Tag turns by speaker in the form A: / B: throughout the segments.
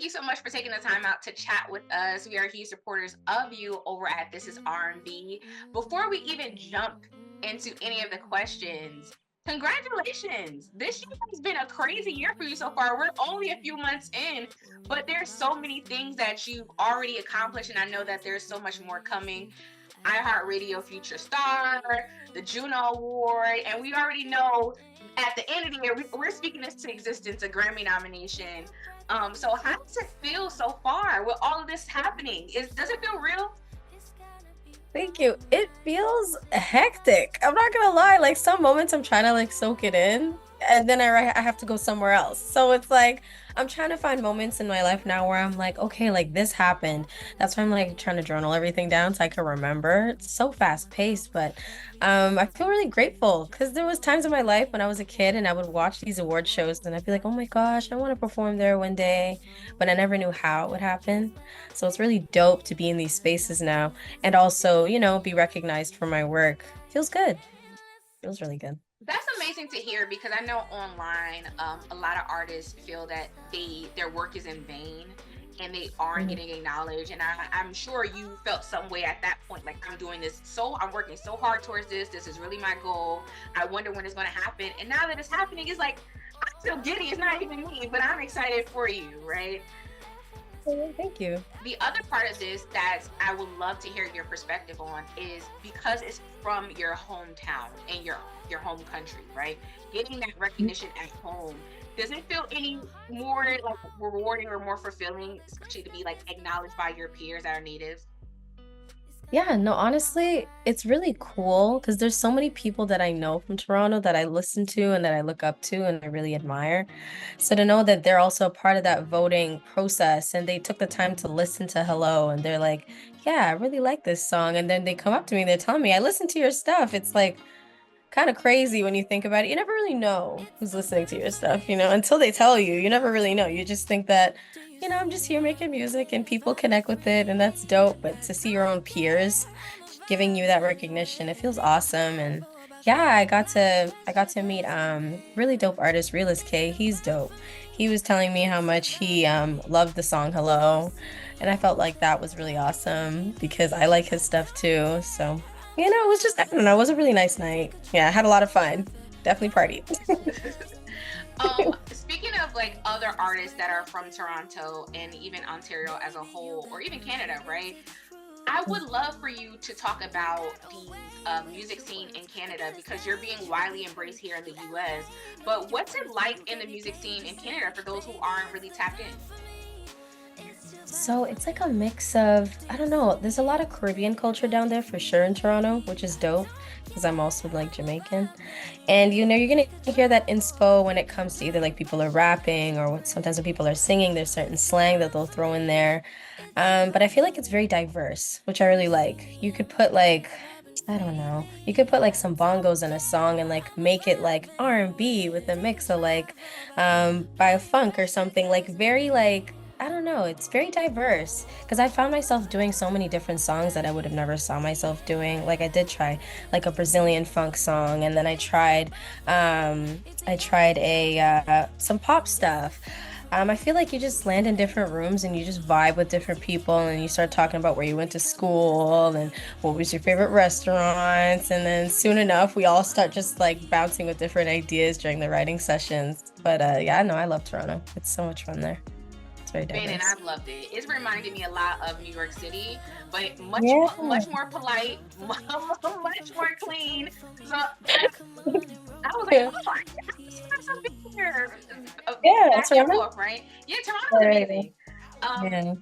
A: Thank you so much for taking the time out to chat with us. We are huge supporters of you over at This Is R&B. Before we even jump into any of the questions, congratulations. This year has been a crazy year for you so far. We're only a few months in, but there's so many things that you've already accomplished, and I know that there's so much more coming. iHeartRadio Future Star, the Juno Award, and we already know at the end of the year, we're speaking this to existence, a Grammy nomination. So how does it feel so far with all of this happening? Does it feel real?
B: Thank you. It feels hectic. I'm not gonna lie. Like some moments I'm trying to like soak it in, and then I have to go somewhere else. So it's like I'm trying to find moments in my life now where I'm like, okay, like this happened. That's why I'm like trying to journal everything down so I can remember. It's so fast paced, but I feel really grateful because there was times in my life when I was a kid and I would watch these award shows and I'd be like, oh my gosh, I want to perform there one day, but I never knew how it would happen. So it's really dope to be in these spaces now and also, be recognized for my work. Feels good. Feels really good.
A: That's amazing to hear because I know online, a lot of artists feel that their work is in vain and they aren't
B: Mhm.
A: getting acknowledged. And I'm sure you felt some way at that point, like I'm doing this, so I'm working so hard towards this. This is really my goal. I wonder when it's going to happen. And now that it's happening, it's like I feel giddy. It's not even me, but I'm excited for you, right?
B: Oh, thank you.
A: The other part of this that I would love to hear your perspective on is because it's from your hometown and your home country, right? Getting that recognition at home. Does it feel any more like rewarding or more fulfilling, especially to be like acknowledged by your peers that are natives?
B: Yeah, no, honestly, it's really cool because there's so many people that I know from Toronto that I listen to and that I look up to and I really admire. So to know that they're also a part of that voting process and they took the time to listen to Hello and they're like, yeah, I really like this song. And then they come up to me and they're telling me, I listen to your stuff. It's like kind of crazy when you think about it. You never really know who's listening to your stuff, until they tell you. You never really know. You just think that, I'm just here making music and people connect with it and that's dope. But to see your own peers giving you that recognition, it feels awesome. And yeah, I got to meet really dope artist Realist K. He's dope. He was telling me how much he loved the song Hello. And I felt like that was really awesome because I like his stuff too. So it was just, I don't know, it was a really nice night. Yeah, I had a lot of fun. Definitely partied.
A: Speaking of like other artists that are from Toronto and even Ontario as a whole, or even Canada, right? I would love for you to talk about the music scene in Canada because you're being widely embraced here in the US. But what's it like in the music scene in Canada for those who aren't really tapped in?
B: So it's like a mix of, I don't know, there's a lot of Caribbean culture down there for sure in Toronto, which is dope because I'm also like Jamaican. And you're gonna hear that inspo when it comes to either like people are rapping or sometimes when people are singing, there's certain slang that they'll throw in there. But I feel like it's very diverse, which I really like. You could put like, I don't know, you could put like some bongos in a song and like make it like R&B with a mix of like by funk or something, like very like, I don't know, it's very diverse because I found myself doing so many different songs that I would have never saw myself doing. Like I did try like a Brazilian funk song and then I tried a some pop stuff. I feel like you just land in different rooms and you just vibe with different people and you start talking about where you went to school and what was your favorite restaurants. And then soon enough, we all start just like bouncing with different ideas during the writing sessions. But yeah, no, I love Toronto. It's so much fun there. It's very
A: Man, and
B: diverse.
A: I've loved it. It's reminded me a lot of New York City, but
B: Yeah.
A: much more polite, much more clean. So I was like,
B: Yeah.
A: oh, I see myself being here.
B: Yeah,
A: Back and
B: Toronto.
A: forth, right? Yeah, Toronto's
B: Yeah.
A: amazing. Um,
B: Yeah.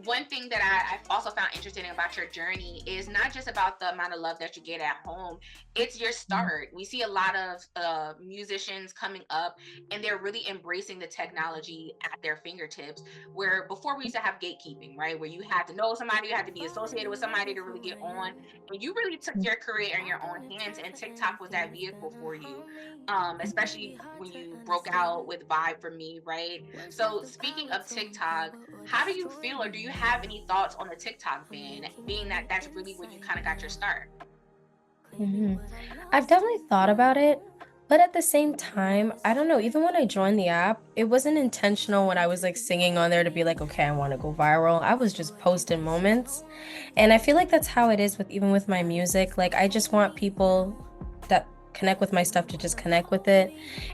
A: one thing that I've also found interesting about your journey is not just about the amount of love that you get at home, it's your start. We see a lot of musicians coming up and they're really embracing the technology at their fingertips. Where before we used to have gatekeeping, right? Where you had to know somebody, you had to be associated with somebody to really get on. And you really took your career in your own hands, and TikTok was that vehicle for you, especially when you broke out with Vibe for Me, right? So, speaking of TikTok, how do you feel, or do you have any thoughts on the TikTok ban, being that that's really where you kind of got your start?
B: Mhm. I've definitely thought about it. But at the same time, I don't know, even when I joined the app, it wasn't intentional when I was like singing on there to be like, okay, I want to go viral. I was just posting moments. And I feel like that's how it is with even with my music. Like I just want people that connect with my stuff to just connect with it.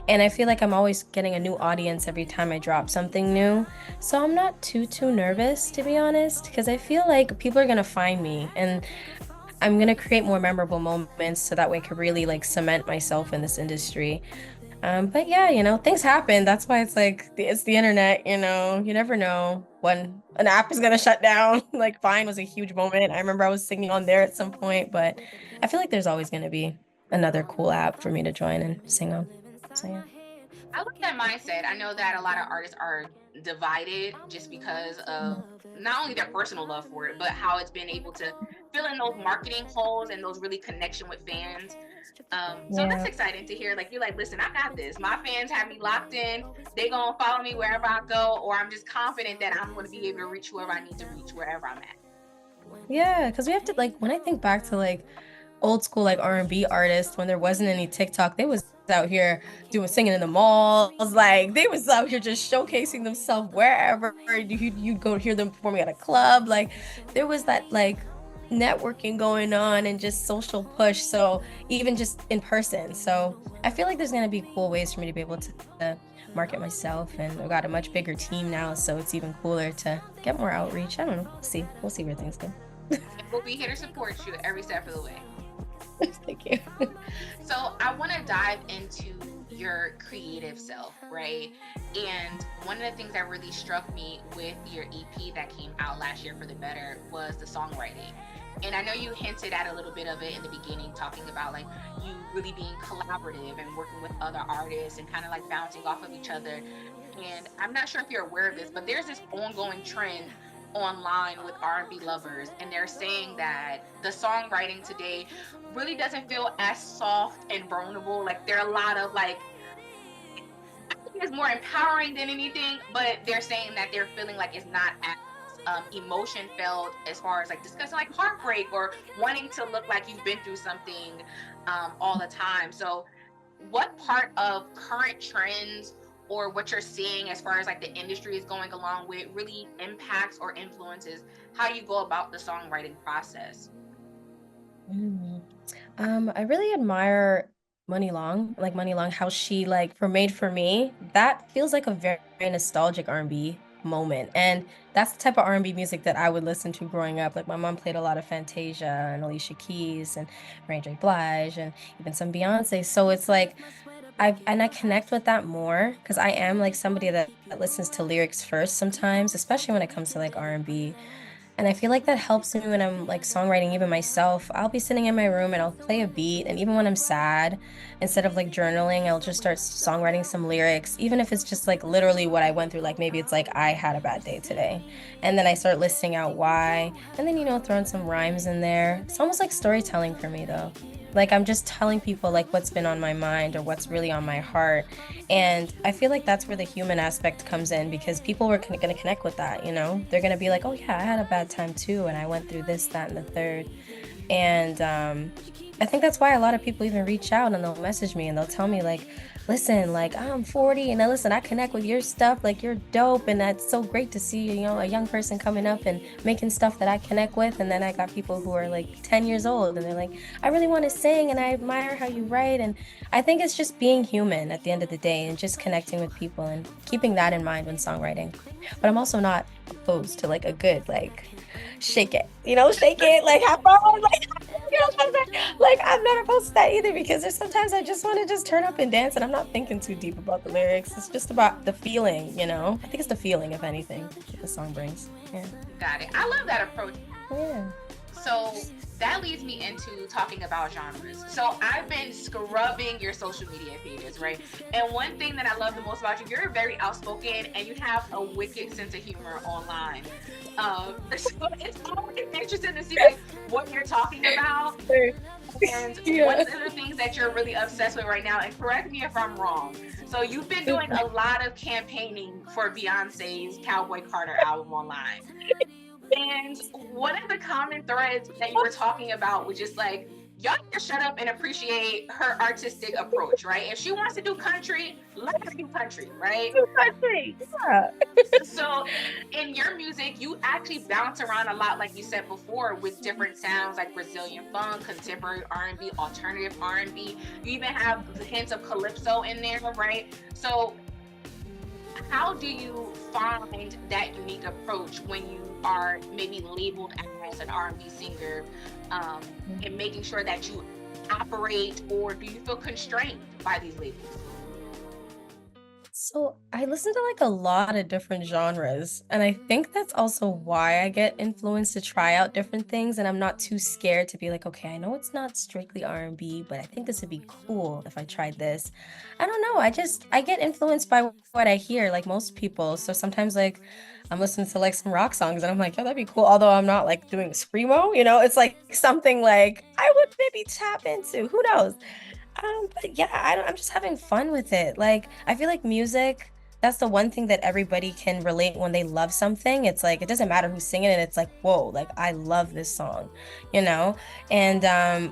B: And I feel like I'm always getting a new audience every time I drop something new. So I'm not too nervous, to be honest, because I feel like people are gonna find me and I'm gonna create more memorable moments so that way I could really like cement myself in this industry. But yeah, things happen. That's why it's like it's the internet, you never know when an app is gonna shut down. Like Vine was a huge moment. I remember I was singing on there at some point, but I feel like there's always gonna be another cool app for me to join and sing on. So yeah.
A: I like that mindset. I know that a lot of artists are divided just because of not only their personal love for it, but how it's been able to fill in those marketing holes and those really connection with fans. So that's
B: Yeah.
A: exciting to hear. Like you're like, listen, I got this. My fans have me locked in. They gonna follow me wherever I go, or I'm just confident that I'm gonna be able to reach whoever I need to reach wherever I'm at.
B: Yeah, because we have to like when I think back to like old school like R&B artists when there wasn't any TikTok, they was out here doing singing in the malls, like they was out here just showcasing themselves wherever you'd go hear them performing at a club. Like there was that like networking going on and just social push. So even just in person. So I feel like there's gonna be cool ways for me to be able to market myself, and I've got a much bigger team now, so it's even cooler to get more outreach. I don't know. We'll see where things go.
A: And we'll be here to support you every step of the way.
B: Thank you.
A: So I want to dive into your creative self, right? And one of the things that really struck me with your EP that came out last year for the better was the songwriting. And I know you hinted at a little bit of it in the beginning, talking about like you really being collaborative and working with other artists and kind of like bouncing off of each other. And I'm not sure if you're aware of this, but there's this ongoing trend online with R&B lovers, and they're saying that the songwriting today really doesn't feel as soft and vulnerable. Like there are a lot of like it's more empowering than anything, but they're saying that they're feeling like it's not as emotion felt as far as like discussing like heartbreak or wanting to look like you've been through something all the time. So what part of current trends or what you're seeing as far as like the industry is going along with really impacts or influences how you go about the songwriting process?
B: Mm. I really admire Money Long, how she like for Made for Me. That feels like a very nostalgic R&B moment. And that's the type of R&B music that I would listen to growing up. Like my mom played a lot of Fantasia and Alicia Keys and Mary J. Blige and even some Beyonce. So it's like I connect with that more because I am like somebody that listens to lyrics first sometimes, especially when it comes to like R&B. And I feel like that helps me when I'm like songwriting, even myself. I'll be sitting in my room and I'll play a beat. And even when I'm sad, instead of like journaling, I'll just start songwriting some lyrics, even if it's just like literally what I went through. Like maybe it's like, I had a bad day today. And then I start listing out why. And then, throwing some rhymes in there. It's almost like storytelling for me, though. Like I'm just telling people like what's been on my mind or what's really on my heart. And I feel like that's where the human aspect comes in because people were going to connect with that. They're going to be like, oh, yeah, I had a bad time too. And I went through this, that, and the third. And I think that's why a lot of people even reach out and they'll message me and they'll tell me, like, listen, like, I'm 40 and listen, I connect with your stuff. Like, you're dope. And that's so great to see, a young person coming up and making stuff that I connect with. And then I got people who are like 10 years old and they're like, I really want to sing and I admire how you write. And I think it's just being human at the end of the day and just connecting with people and keeping that in mind when songwriting. But I'm also not opposed to like a good, like, shake it, shake it, like have fun, like, what I'm saying? Like I'm not opposed to that either because there's sometimes I just want to just turn up and dance and I'm not thinking too deep about the lyrics. It's just about the feeling. I think it's the feeling, if anything, that the song brings. Yeah.
A: Got it. I love that approach.
B: Yeah.
A: So that leads me into talking about genres. So I've been scrubbing your social media pages, right? And one thing that I love the most about you, you're very outspoken and you have a wicked sense of humor online. So it's always interesting to see like what you're talking about and
B: Yeah.
A: what are the things that you're really obsessed with right now. And correct me if I'm wrong. So you've been doing a lot of campaigning for Beyonce's Cowboy Carter album online. And one of the common threads that you were talking about was just like y'all need to shut up and appreciate her artistic approach, right? If she wants to do country, let her do country, right?
B: Two country. Yeah.
A: So in your music, you actually bounce around a lot, like you said before, with different sounds like Brazilian funk, contemporary R&B, alternative R&B. You even have the hints of calypso in there, right? So how do you find that unique approach when you are maybe labeled as an R&B singer, and making sure that you operate, or do you feel constrained by these labels?
B: So I listen to like a lot of different genres, and I think that's also why I get influenced to try out different things, and I'm not too scared to be like, okay, I know it's not strictly R&B, but I think this would be cool if I tried this. I don't know, I get influenced by what I hear, like most people. So sometimes like I'm listening to like some rock songs and I'm like, yeah, that'd be cool. Although I'm not like doing screamo, it's like something like I would maybe tap into. Who knows? But yeah, I'm just having fun with it. Like, I feel like music, that's the one thing that everybody can relate when they love something. It's like it doesn't matter who's singing it. It's like, whoa, like I love this song, you know? And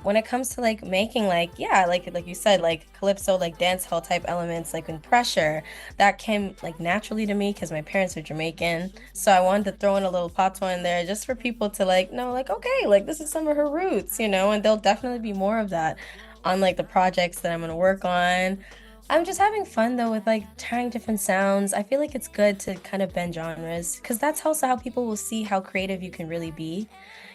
B: when it comes to like making like, yeah, like you said, like calypso, like dance hall type elements, like in pressure, that came like naturally to me because my parents are Jamaican. So I wanted to throw in a little patois in there just for people to like know, like, okay, like this is some of her roots, and there'll definitely be more of that on like the projects that I'm gonna work on. I'm just having fun though with like trying different sounds. I feel like it's good to kind of bend genres because that's also how people will see how creative you can really be.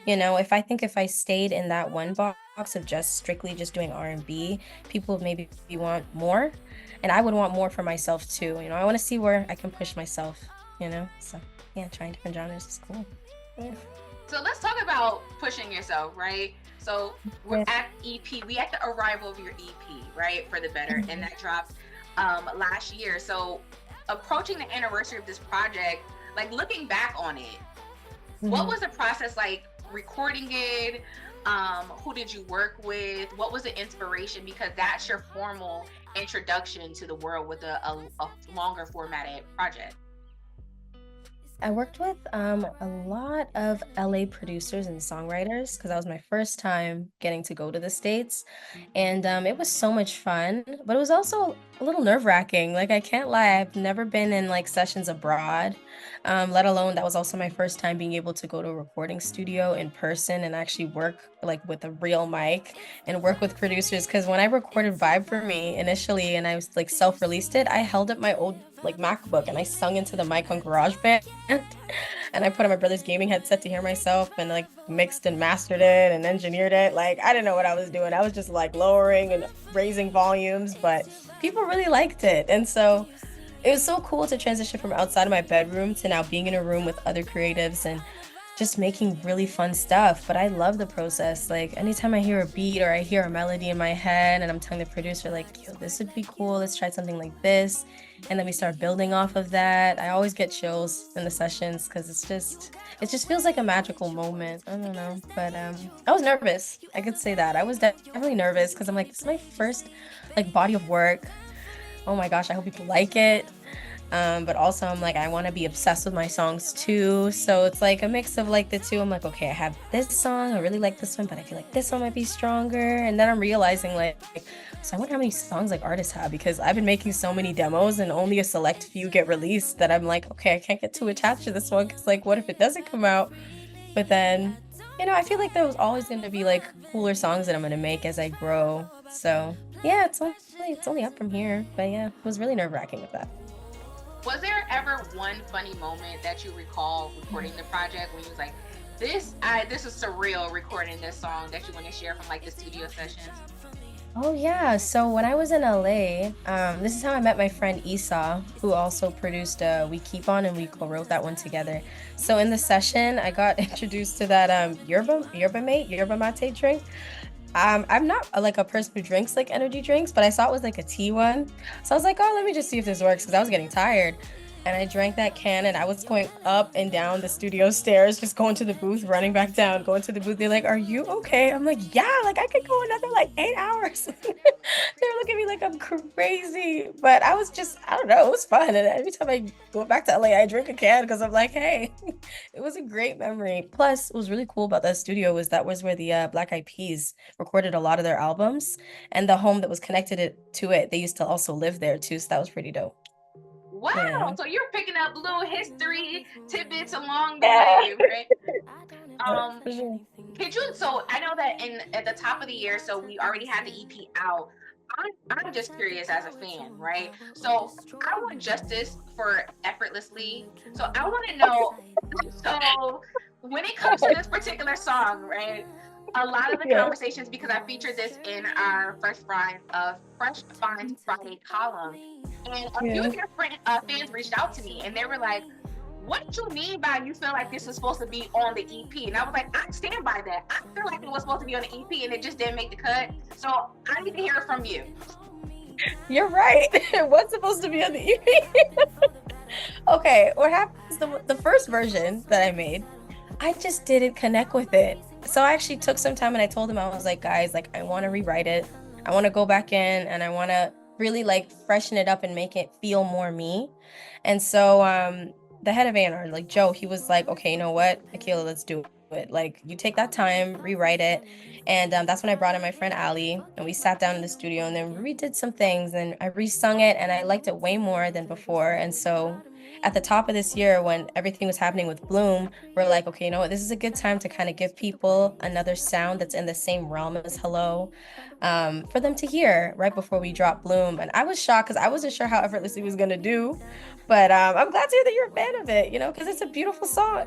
B: If I stayed in that one box of just strictly just doing R&B, people would maybe want more, and I would want more for myself too. I want to see where I can push myself. So yeah, trying different genres is cool. Yeah.
A: So let's talk about pushing yourself, right? So we're
B: Yeah.
A: at EP, we at the arrival of your EP, right? For the Better, and
B: Mhm.
A: that dropped last year. So approaching the anniversary of this project, like looking back on it, what
B: Mhm.
A: was the process like recording it? Who did you work with? What was the inspiration? Because that's your formal introduction to the world with a longer formatted project.
B: I worked with a lot of LA producers and songwriters because that was my first time getting to go to the States. And it was so much fun, but it was also a little nerve-wracking. Like, I can't lie, I've never been in like sessions abroad, let alone that was also my first time being able to go to a recording studio in person and actually work like with a real mic and work with producers. Because when I recorded Vibe for Me initially and I was like self-released it, I held up my old like MacBook and I sung into the mic on GarageBand. And I put on my brother's gaming headset to hear myself and like mixed and mastered it and engineered it. Like I didn't know what I was doing. I was just like lowering and raising volumes, but people really liked it. And so it was so cool to transition from outside of my bedroom to now being in a room with other creatives and just making really fun stuff. But I love the process. Like anytime I hear a beat or I hear a melody in my head and I'm telling the producer, like, yo, this would be cool. Let's try something like this. And then we start building off of that. I always get chills in the sessions because it just feels like a magical moment. I don't know. But I was nervous. I could say that. I was definitely nervous because I'm like, this is my first like body of work. Oh my gosh, I hope people like it. But also I'm like, I want to be obsessed with my songs too. So it's like a mix of like the two. I'm like, okay, I have this song, I really like this one, but I feel like this one might be stronger. And then I'm realizing like, so I wonder how many songs like artists have because I've been making so many demos and only a select few get released that I'm like, okay, I can't get too attached to this one because like, what if it doesn't come out? But then, I feel like there was always going to be like cooler songs that I'm going to make as I grow. So yeah, it's only up from here. But yeah, it was really nerve-wracking with that.
A: Was there ever one funny moment that you recall recording the project when you was like, this is surreal recording this song that you want to share from like the studio sessions?
B: Oh yeah, so when I was in LA, this is how I met my friend Esau, who also produced We Keep On, and we co-wrote that one together. So in the session, I got introduced to that yerba mate drink. I'm not like a person who drinks like energy drinks, but I saw it was like a tea one. So I was like, oh, let me just see if this works because I was getting tired. and I drank that can, and I was going up and down the studio stairs, just going to the booth, running back down, going to the booth. They're like, "Are you okay?" I'm like, "Yeah, like I could go another like 8 hours." They're looking at me like I'm crazy, but I don't know, it was fun. And every time I go back to LA, I drink a can because I'm like, hey, it was a great memory. Plus, what was really cool about that studio was that was where the Black Eyed Peas recorded a lot of their albums, and the home that was connected to it, they used to also live there too. So that was pretty dope.
A: Wow.
B: Yeah.
A: So you're picking up little history tidbits along the
B: Yeah.
A: way, right?
B: Yeah,
A: Um,
B: for sure.
A: could you? So I know that in at the top of the year, so we already had the EP out. I'm just curious as a fan, right? So I want justice for effortlessly. So I want to know. So when it comes to this particular song, right? A lot of the
B: Yeah.
A: conversations, because I featured this in our Fresh Finds Friday column, and a few
B: Yeah.
A: of your fans reached out to me, and they were like, what did you mean by you feel like this was supposed to be on the EP? And I was like, I stand by that. I feel like it was supposed to be on the EP and it just didn't make the cut. So I need to hear it from you.
B: You're right. It was supposed to be on the EP. Okay, what happens the first version that I made, I just didn't connect with it. So I actually took some time and I told him, I was like, guys, like I want to rewrite it. I want to go back in and I want to really like freshen it up and make it feel more me. And so the head of A&R, like Joe, he was like, okay, you know what, Aqyila, let's do it. Like you take that time, rewrite it. And that's when I brought in my friend Ali and we sat down in the studio and then we redid some things and I resung it and I liked it way more than before. And so at the top of this year, when everything was happening with Bloom, we're like, okay, you know what? This is a good time to kind of give people another sound that's in the same realm as Hello, for them to hear right before we drop Bloom. And I was shocked because I wasn't sure how effortlessly was going to do, but I'm glad to hear that you're a fan of it, you know, because it's a beautiful song.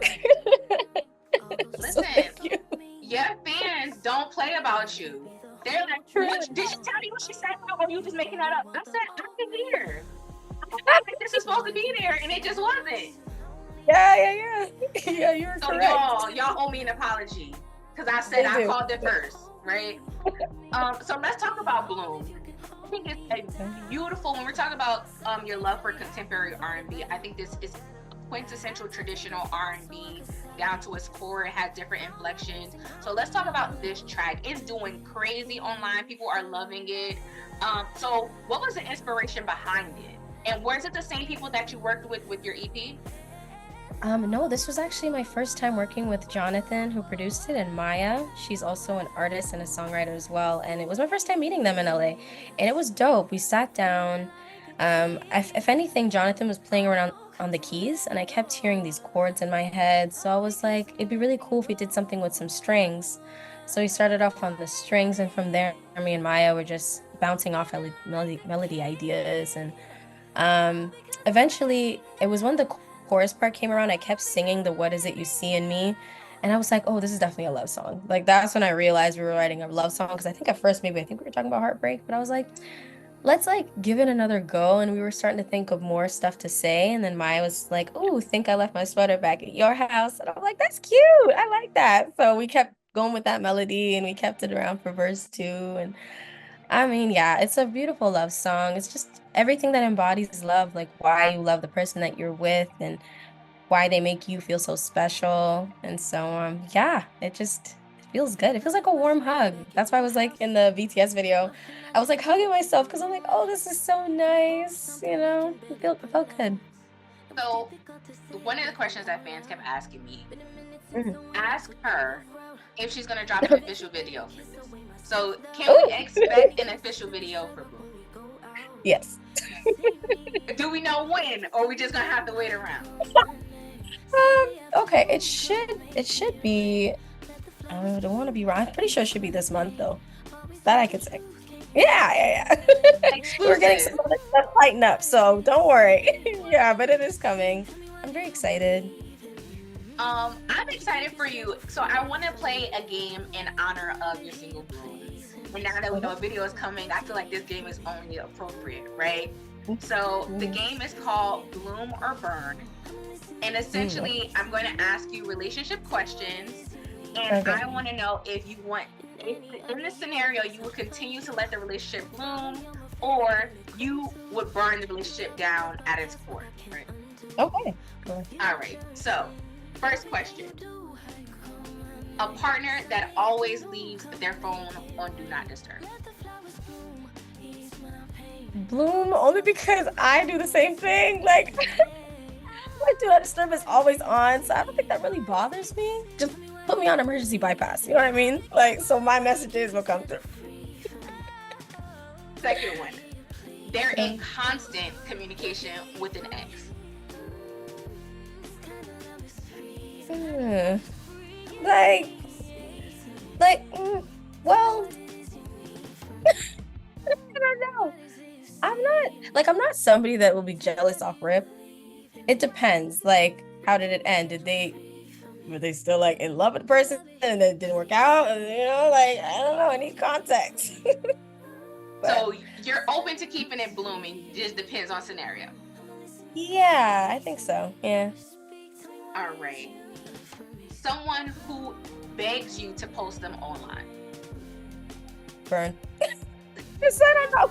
B: So
A: Listen,
B: thank you.
A: your fans don't play about you. They're like, did she tell you what she said? Or you just making that up? I said, I can hear. I think this is supposed to be there, and it just wasn't.
B: Yeah. Yeah, you're
A: So
B: correct.
A: y'all owe me an apology because I said I called it first, right? So let's talk about Bloom. I think it's a beautiful when we're talking about your love for contemporary R&B. I think this is quintessential traditional R&B down to its core. It has different inflections. So let's talk about this track. It's doing crazy online. People are loving it. So what was the inspiration behind it? And was it the same people that you worked with your EP?
B: No, this was actually my first time working with Jonathan, who produced it, and Maya. She's also an artist and a songwriter as well. And it was my first time meeting them in LA. And it was dope. We sat down. If anything, Jonathan was playing around on the keys, and I kept hearing these chords in my head. So I was like, it'd be really cool if we did something with some strings. So we started off on the strings, and from there, me and Maya were just bouncing off melody ideas. And eventually, it was when the chorus part came around, I kept singing the "What Is It You See in Me," and I was like, "Oh, this is definitely a love song." Like that's when I realized we were writing a love song because I think at first maybe I think we were talking about heartbreak, but I was like, "Let's like give it another go." And we were starting to think of more stuff to say, and then Maya was like, "Oh, think I left my sweater back at your house," and I'm like, "That's cute. I like that." So we kept going with that melody, and we kept it around for verse two, and I mean, yeah, it's a beautiful love song. It's just everything that embodies love, like why you love the person that you're with and why they make you feel so special. And so, yeah, it feels good. It feels like a warm hug. That's why I was like in the BTS video, I was like hugging myself because I'm like, oh, this is so nice. You know, it felt good.
A: So one of the questions that fans kept asking me,
B: Mhm.
A: ask her if she's gonna drop an official video for this. So can we
B: Ooh.
A: expect an official video for Bloom?
B: Yes.
A: Do we know when, or are we just gonna have to wait around?
B: Okay, it should be. I don't want to be wrong. I'm pretty sure it should be this month though. That I could say. Yeah. We're getting
A: Exclusive.
B: some other stuff lighten up, so don't worry. Yeah, but it is coming. I'm very excited.
A: I'm excited for you. So I want to play a game in honor of your single Bloom. And now that we know a video is coming, I feel like this game is only appropriate, right? So the game is called Bloom or Burn. And essentially, I'm going to ask you relationship questions. And
B: Okay.
A: I want to know if in this scenario, you would continue to let the relationship bloom or you would burn the relationship down at its core, right?
B: Okay. Cool.
A: All right. So, first question. A partner that always leaves their phone on Do Not Disturb.
B: Bloom, only because I do the same thing. Like, my do not disturb is always on, so I don't think that really bothers me. Just put me on emergency bypass. You know what I mean? Like, so my messages will come through.
A: Second one. They're in constant communication with an ex.
B: Like, well, I don't know. I'm not somebody that will be jealous off rip. It depends. Like, how did it end? Were they still like in love with the person and it didn't work out? And, like, I don't know. I need context.
A: So you're open to keeping it blooming. Just depends on scenario.
B: Yeah, I think so. Yeah.
A: All right. Someone who begs you to post them online.
B: Burn. I don't know.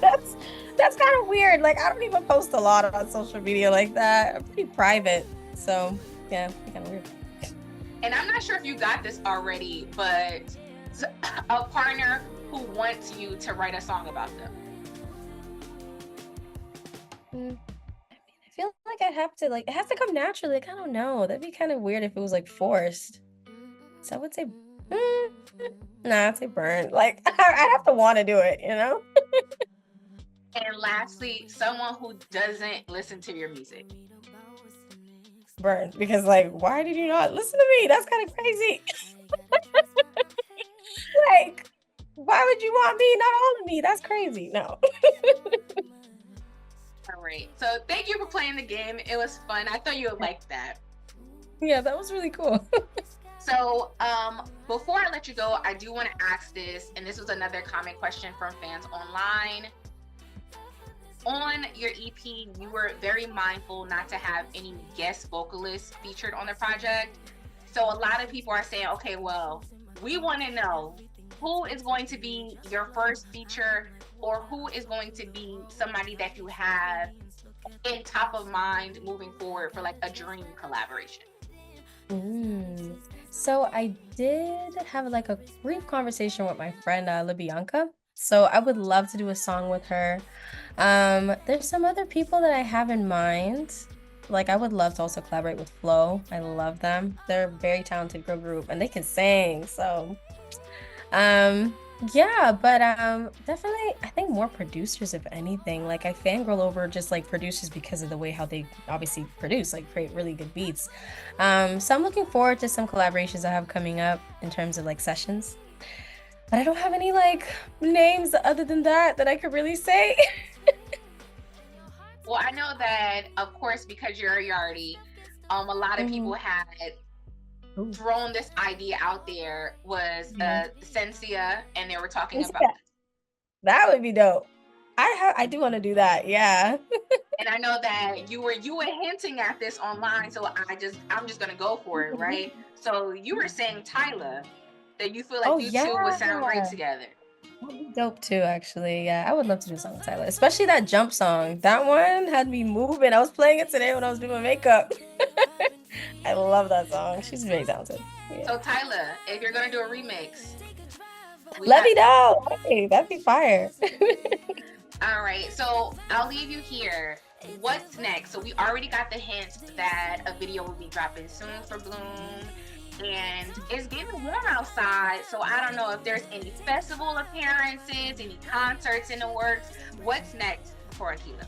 B: That's kind of weird. Like, I don't even post a lot on social media like that. I'm pretty private. So yeah, kind of weird.
A: And I'm not sure if you got this already, but a partner who wants you to write a song about them.
B: I feel like I'd have to, like, it has to come naturally. Like, I don't know. That'd be kind of weird if it was like forced. So I would say, nah, I'd say burn. Like, I'd have to want to do it,
A: And lastly, someone who doesn't listen to your music.
B: Burn. Because, like, why did you not listen to me? That's kind of crazy. Like, why would you want me, not all of me? That's crazy. No.
A: All right. So thank you for playing the game. It was fun. I thought you would like that.
B: Yeah, that was really cool.
A: So before I let you go, I do want to ask this, and this was another common question from fans online. On your EP, you were very mindful not to have any guest vocalists featured on the project. So a lot of people are saying, okay, well, we want to know who is going to be your first feature, or who is going to be somebody that you have in top of mind moving forward for like a dream collaboration.
B: So I did have like a brief conversation with my friend LaBianca. So I would love to do a song with her. There's some other people that I have in mind. Like, I would love to also collaborate with Flo. I love them. They're a very talented girl group and they can sing. So yeah, but definitely I think more producers, if anything. Like, I fangirl over just like producers because of the way how they obviously produce, like create really good beats. So I'm looking forward to some collaborations I have coming up in terms of like sessions. But I don't have any like names other than that I could really say.
A: Well, I know that, of course, because you're a Yardie, a lot of people had thrown this idea out there, was Sensia, and they were talking about
B: that would be dope. I do want to do that, yeah.
A: And I know that you were hinting at this online, so I'm just gonna go for it, right? So you were saying Tyler, that you feel like you two would sound great together.
B: That'd be dope too, actually. Yeah, I would love to do a song with Tyler, especially that jump song. That one had me moving. I was playing it today when I was doing my makeup. I love that song. She's very talented.
A: Yeah. So Tyler, if you're gonna do a remix,
B: let me know. Hey, that'd be fire.
A: All right, so I'll leave you here. What's next? So we already got the hint that a video will be dropping soon for Bloom, and it's getting warm outside, so I don't know if there's any festival appearances, any concerts in the works. What's next for Aqyila?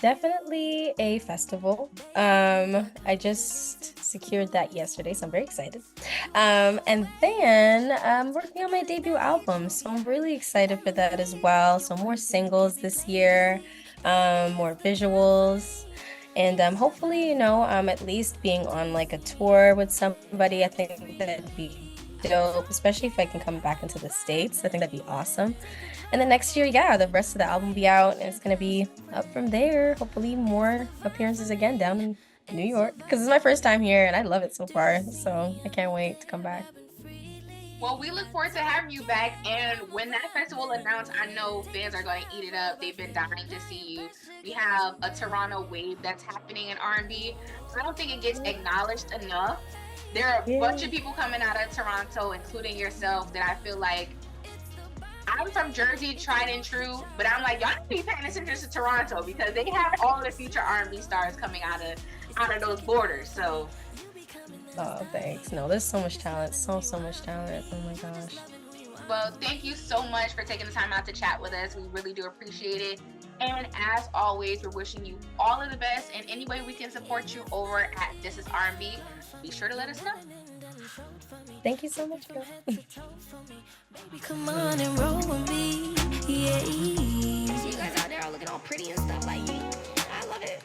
B: Definitely a festival. I just secured that yesterday, so I'm very excited. And then I'm working on my debut album, so I'm really excited for that as well. So more singles this year, more visuals, and hopefully, at least being on like a tour with somebody. I think that'd be dope, especially if I can come back into the States. I think that'd be awesome. And then next year, yeah, the rest of the album will be out, and it's gonna be up from there. Hopefully more appearances again down in New York, because it's my first time here and I love it so far. So I can't wait to come back.
A: Well, we look forward to having you back. And when that festival announced, I know fans are going to eat it up. They've been dying to see you. We have a Toronto wave that's happening in R&B. I don't think it gets acknowledged enough. There are a bunch
B: Yeah.
A: of people coming out of Toronto, including yourself, that I feel like I'm from Jersey, tried and true, but I'm like, y'all need to be paying attention to Toronto because they have all the future R&B stars coming out of those borders. So
B: Oh, thanks. No, there's so much talent. So much talent. Oh my gosh.
A: well, thank you so much for taking the time out to chat with us. We really do appreciate it. And as always, we're wishing you all of the best. And any way we can support you over at This Is R&B, be sure to let us know.
B: Thank you so much, girl.
C: Baby, come on and roll with me. Yeah. See you guys out there all looking all pretty and stuff like you. I love it.